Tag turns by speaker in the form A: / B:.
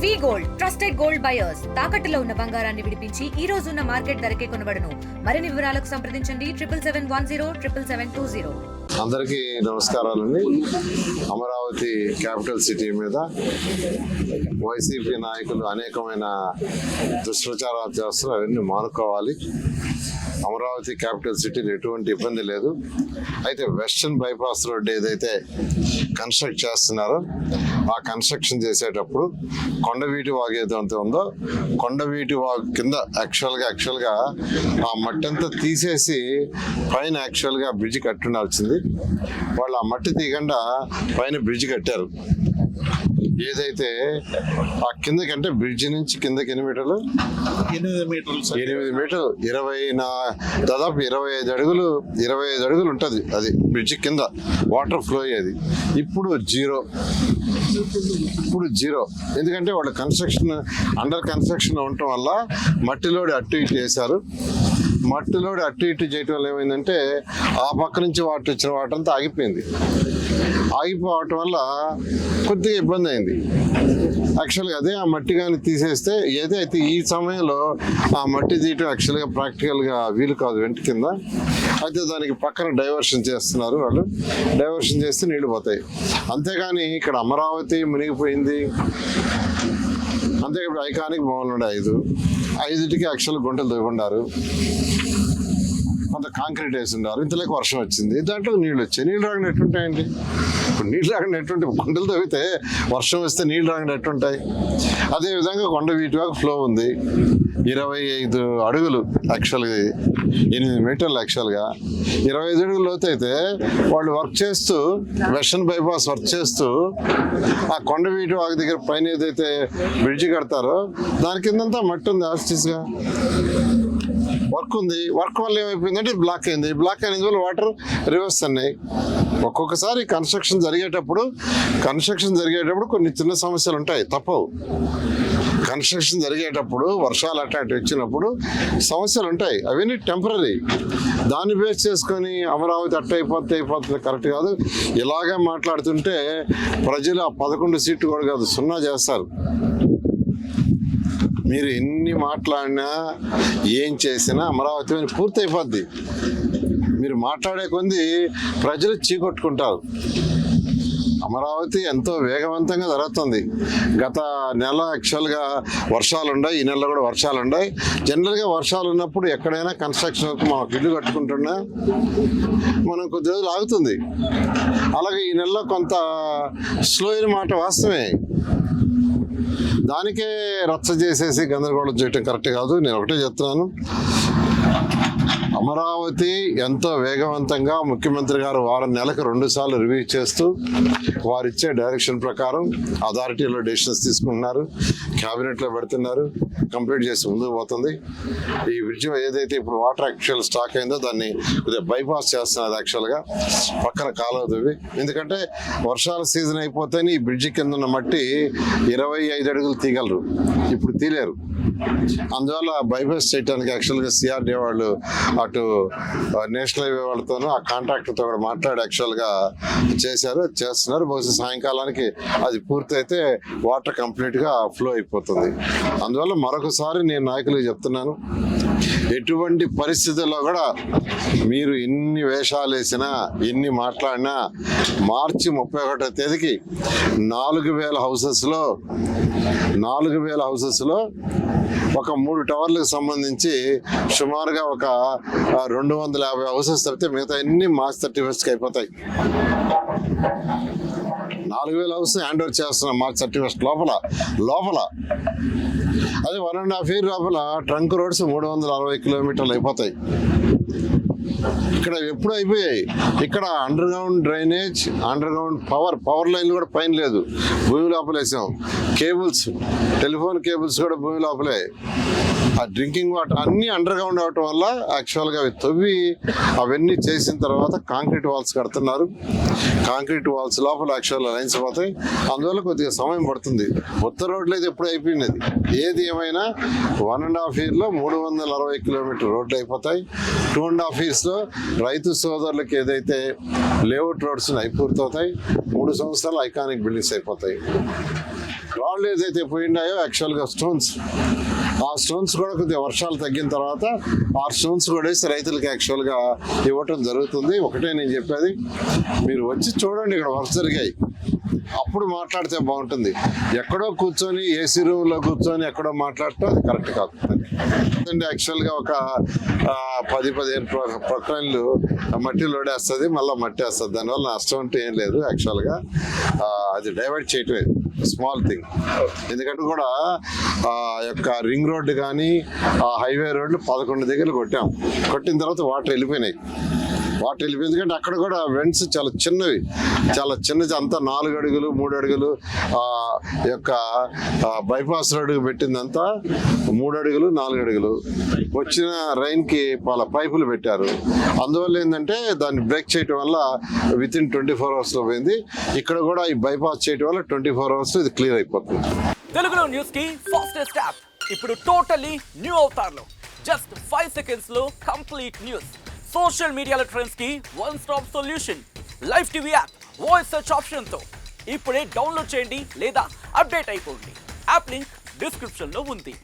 A: వి gold trusted gold buyers తాకట్టులో ఉన్న బంగారాన్ని విడిపించి ఈ రోజు ఉన్న మార్కెట్ ధరకే కొనబడును. మరిన్ని వివరాలకు సంప్రదించండి 7771077720.
B: అందరికీ నమస్కారాలండి. అమరావతి క్యాపిటల్ సిటీ మీద వైసీపీ నాయకులు అనేకమైన దుష్ప్రచారాలు చేస్తున్నారు. అవన్నీ మానుకోవాలి. అమరావతి క్యాపిటల్ సిటీలో ఎటువంటి ఇబ్బంది లేదు. అయితే వెస్టర్న్ బైపాస్ రోడ్ ఏదైతే కన్స్ట్రక్ట్ చేస్తున్నారో ఆ కన్స్ట్రక్షన్ చేసేటప్పుడు కొండవీటి వాగు ఏదైతే ఉందో కొండవీటి వాగు కింద యాక్చువల్గా ఆ మట్టి అంతా తీసేసి పైన యాక్చువల్గా బ్రిడ్జ్ కట్టుండాల్సింది. వాళ్ళు ఆ మట్టి తీయకుండా పైన బ్రిడ్జ్ కట్టారు. ఏదైతే ఆ కిందకంటే బ్రిడ్జ్ నుంచి కిందకి 8 మీటర్లు 8 మీటర్లు దాదాపు 25 అడుగులు ఉంటుంది. అది బ్రిడ్జ్ కింద వాటర్ ఫ్లో అయ్యేది. ఇప్పుడు జీరో. ఎందుకంటే వాళ్ళు అండర్ కన్స్ట్రక్షన్ ఉండటం వల్ల మట్టిలోడి అటు ఇటు వేశారు. మట్టిలోడి అటు ఇటు చేయటం వల్ల ఏమైందంటే ఆ పక్క నుంచి వాటర్ వచ్చిన వాటర్ అంతా ఆగిపోవటం వల్ల కొద్దిగా ఇబ్బంది అయింది. యాక్చువల్గా అదే ఆ మట్టి కానీ తీసేస్తే ఏదైతే ఈ సమయంలో ఆ మట్టి తీయటం యాక్చువల్గా ప్రాక్టికల్గా వీలు కాదు వెంట కింద. అయితే దానికి పక్కన డైవర్షన్ చేస్తున్నారు. వాళ్ళు డైవర్షన్ చేస్తే నీళ్లు పోతాయి. అంతేగాని ఇక్కడ అమరావతి మునిగిపోయింది. అంతే ఇప్పుడు ఐకానిక్ భవన్లు ఉండే 5టికి యాక్చువల్ గుంటలు తవ్వుకున్నారు. కొంత కాంక్రీట్ వేసి ఉన్నారు. ఇంతలోకి వర్షం వచ్చింది. దాంట్లో నీళ్ళు వచ్చాయి. నీళ్ళు రాకుండా ఎట్టుంటాయండి? ఇప్పుడు నీళ్ళు రాకుండా ఎట్టుంటాయి? గుంటలు తవ్వితే వర్షం వస్తే నీళ్ళు రాకుండా ఎట్టుంటాయి? అదేవిధంగా కొండవీటి వాగు ఫ్లో ఉంది. 25 అడుగులు యాక్చువల్గా 8 మీటర్లు యాక్చువల్గా 25 అడుగులు లోతు అయితే వాళ్ళు వర్క్ చేస్తూ వెస్టర్న్ బైపాస్ వర్క్ చేస్తూ ఆ కొండవీటి వాగు దగ్గర పైన ఏదైతే బ్రిడ్జి కడతారో దాని కిందంతా మట్టి ఉంది. ఆస్టిస్గా వర్క్ ఉంది. వర్క్ వల్ల ఏమైపోయిందంటే బ్లాక్ అయింది. బ్లాక్ అయిన వల్ల వాటర్ రివర్స్ అన్నాయి. ఒక్కొక్కసారి కన్స్ట్రక్షన్ జరిగేటప్పుడు కొన్ని చిన్న సమస్యలు ఉంటాయి, తప్పవు. కన్స్ట్రక్షన్ జరిగేటప్పుడు వర్షాలు అటాక్ వచ్చినప్పుడు సమస్యలు ఉంటాయి. అవన్నీ టెంపరీ. దాన్ని బేస్ చేసుకొని అమరావతి అయిపోతుంది కరెక్ట్ కాదు. ఇలాగే మాట్లాడుతుంటే ప్రజలు ఆ 11 సీట్లు కూడా కాదు 0 చేస్తారు. మీరు ఎన్ని మాట్లాడినా ఏం చేసినా అమరావతి పూర్తి అయిపోద్ది. మీరు మాట్లాడే కొంది ప్రజలు చీకొట్టుకుంటారు. అమరావతి ఎంతో వేగవంతంగా జరుగుతుంది. గత నెల యాక్చువల్గా వర్షాలు ఉన్నాయి. ఈ నెలలో కూడా వర్షాలు ఉన్నాయి. జనరల్గా వర్షాలు ఉన్నప్పుడు ఎక్కడైనా కన్స్ట్రక్షన్ వర్క్ మాకు ఇల్లు కట్టుకుంటున్నా మనం కొద్ది రోజులు ఆగుతుంది. అలాగే ఈ నెలలో కొంత స్లో అయిన మాట వాస్తవమే. దానికే రచ్చ చేసేసి గందరగోళం చేయటం కరెక్ట్ కాదు. నేను ఒకటే చెప్తున్నాను, అమరావతి ఎంతో వేగవంతంగా ముఖ్యమంత్రి గారు నెలకు 2 సార్లు రివ్యూ చేస్తూ వారిచ్చే డైరెక్షన్ ప్రకారం అథారిటీలో డెసిషన్స్ తీసుకుంటున్నారు. క్యాబినెట్లో పెడుతున్నారు. కంప్లీట్ చేసి ముందుకు పోతుంది. ఈ బ్రిడ్జ్ ఏదైతే ఇప్పుడు వాటర్ యాక్చువల్ స్టాక్ అయిందో దాన్ని కొద్దిగా బైపాస్ చేస్తున్నారు. యాక్చువల్గా పక్కన కాలువ తవ్వి, ఎందుకంటే వర్షాల సీజన్ అయిపోతేనే ఈ బ్రిడ్జి కింద ఉన్న మట్టి 25 అడుగులు తీయగలరు. ఇప్పుడు తీయలేరు. అందువల్ల బైపాస్ చేయడానికి యాక్చువల్గా సిఆర్డీ వాళ్ళు అటు నేషనల్ హైవే వాళ్ళతోనూ ఆ కాంట్రాక్టర్తో కూడా మాట్లాడి యాక్చువల్గా చేస్తున్నారు. బహుశా సాయంకాలానికి అది పూర్తయితే వాటర్ కంప్లీట్గా ఫ్లో అయిపోతుంది. అందువల్ల మరొకసారి నేను నాయకులకు చెప్తున్నాను, ఎటువంటి పరిస్థితుల్లో కూడా మీరు ఎన్ని వేషాలు వేసినా ఎన్ని మాట్లాడినా మార్చి 31వ తేదీకి 4000 హౌసెస్లో ఒక 3 టవర్లకు సంబంధించి సుమారుగా ఒక 250 హౌసెస్ తప్పితే మిగతా అన్ని మార్చ్ 31కి అయిపోతాయి. 4000 హౌస్ హ్యాండ్ ఓవర్ చేస్తున్నాం మార్చ్ 31 లోపల. అదే 1.5 year లోపల ట్రంక్ రోడ్స్ 360 కిలోమీటర్లు అయిపోతాయి. ఇక్కడ ఎప్పుడు అయిపోయాయి. ఇక్కడ under ground drainage, under ground power లైన్లు కూడా పైన లేదు, భూమి లోపల వేసాం. టెలిఫోన్ కేబుల్స్ కూడా భూమి లోపలే. ఆ డ్రింకింగ్ వాటర్ అన్నీ అండర్ గ్రౌండ్ అవటం వల్ల యాక్చువల్గా అవి తవ్వి అవన్నీ చేసిన తర్వాత కాంక్రీట్ వాల్స్ కడుతున్నారు. కాంక్రీట్ వాల్స్ లోపల యాక్చువల్గా లైన్స్ పోతాయి. అందువల్ల కొద్దిగా సమయం పడుతుంది. ఉత్తర రోడ్లు అయితే ఎప్పుడు అయిపోయినది. ఏది ఏమైనా 1.5 yearలో 360 కిలోమీటర్ రోడ్లు అయిపోతాయి. 2.5 yearsలో రైతు సోదరులకు ఏదైతే లేఅవుట్ రోడ్స్ పూర్తవుతాయి. 3 సంవత్సరాలు ఐకానిక్ బిల్డింగ్స్ అయిపోతాయి. రాళ్ళు ఏదైతే పోయిండాయో యాక్చువల్గా స్టోన్స్, ఆ స్టోన్స్ కూడా కొద్దిగా వర్షాలు తగ్గిన తర్వాత ఆ స్టోన్స్ కూడా వేసి రైతులకి యాక్చువల్గా ఇవ్వటం జరుగుతుంది. ఒకటే నేను చెప్పేది, మీరు వచ్చి చూడండి ఇక్కడ వర్క్ జరిగాయి, అప్పుడు మాట్లాడితే బాగుంటుంది. ఎక్కడో కూర్చొని ఏసీ రూమ్లో కూర్చొని ఎక్కడో మాట్లాడటం అది కరెక్ట్ కాదు. యాక్చువల్గా ఒక 10-15 ప్రొక్లైన్లు మట్టి లోడేస్తుంది, మళ్ళీ మట్టి వేస్తుంది. దానివల్ల నష్టం అంటే ఏం లేదు. యాక్చువల్గా అది డైవర్ట్ చేయటమే స్మాల్ థింగ్. ఎందుకంటే కూడా యొక్క రింగ్ రోడ్డు కానీ హైవే రోడ్లు 11 దగ్గర కొట్టిన తర్వాత వాటర్ వెళ్ళిపోయినాయి. ఎందుకంటే అక్కడ కూడా వెంట్స్ చాలా చిన్నవి, అంతా 4 అడుగులు 3 అడుగులు. యొక్క బైపాస్ రోడ్డుకి పెట్టిందంతా 3 అడుగులు 4 అడుగులు. వచ్చిన రైన్కి పైపులు పెట్టారు. అందువల్ల ఏంటంటే దాన్ని బ్రేక్ చేయటం వల్ల వితిన్ 24 అవర్స్లో పోయింది. ఇక్కడ కూడా ఈ బైపాస్ చేయటం వల్ల 24 అవర్స్ ఇది క్లియర్ అయిపోతుంది.
C: తెలుగులో న్యూస్ కి ఫాస్టెస్ట్ యాప్ ఇప్పుడు టోటలీ న్యూ అవతార్లో జస్ట్ 5 seconds లో కంప్లీట్ న్యూస్. సోషల్ మీడియాలో ట్రెండ్స్ కి one stop solution. Live TV app voice search option తో ఇప్పుడే డౌన్లోడ్ చేయండి లేదా అప్డేట్ అయిపోండి. యాప్ లింక్ డిస్క్రిప్షన్ లో ఉంది.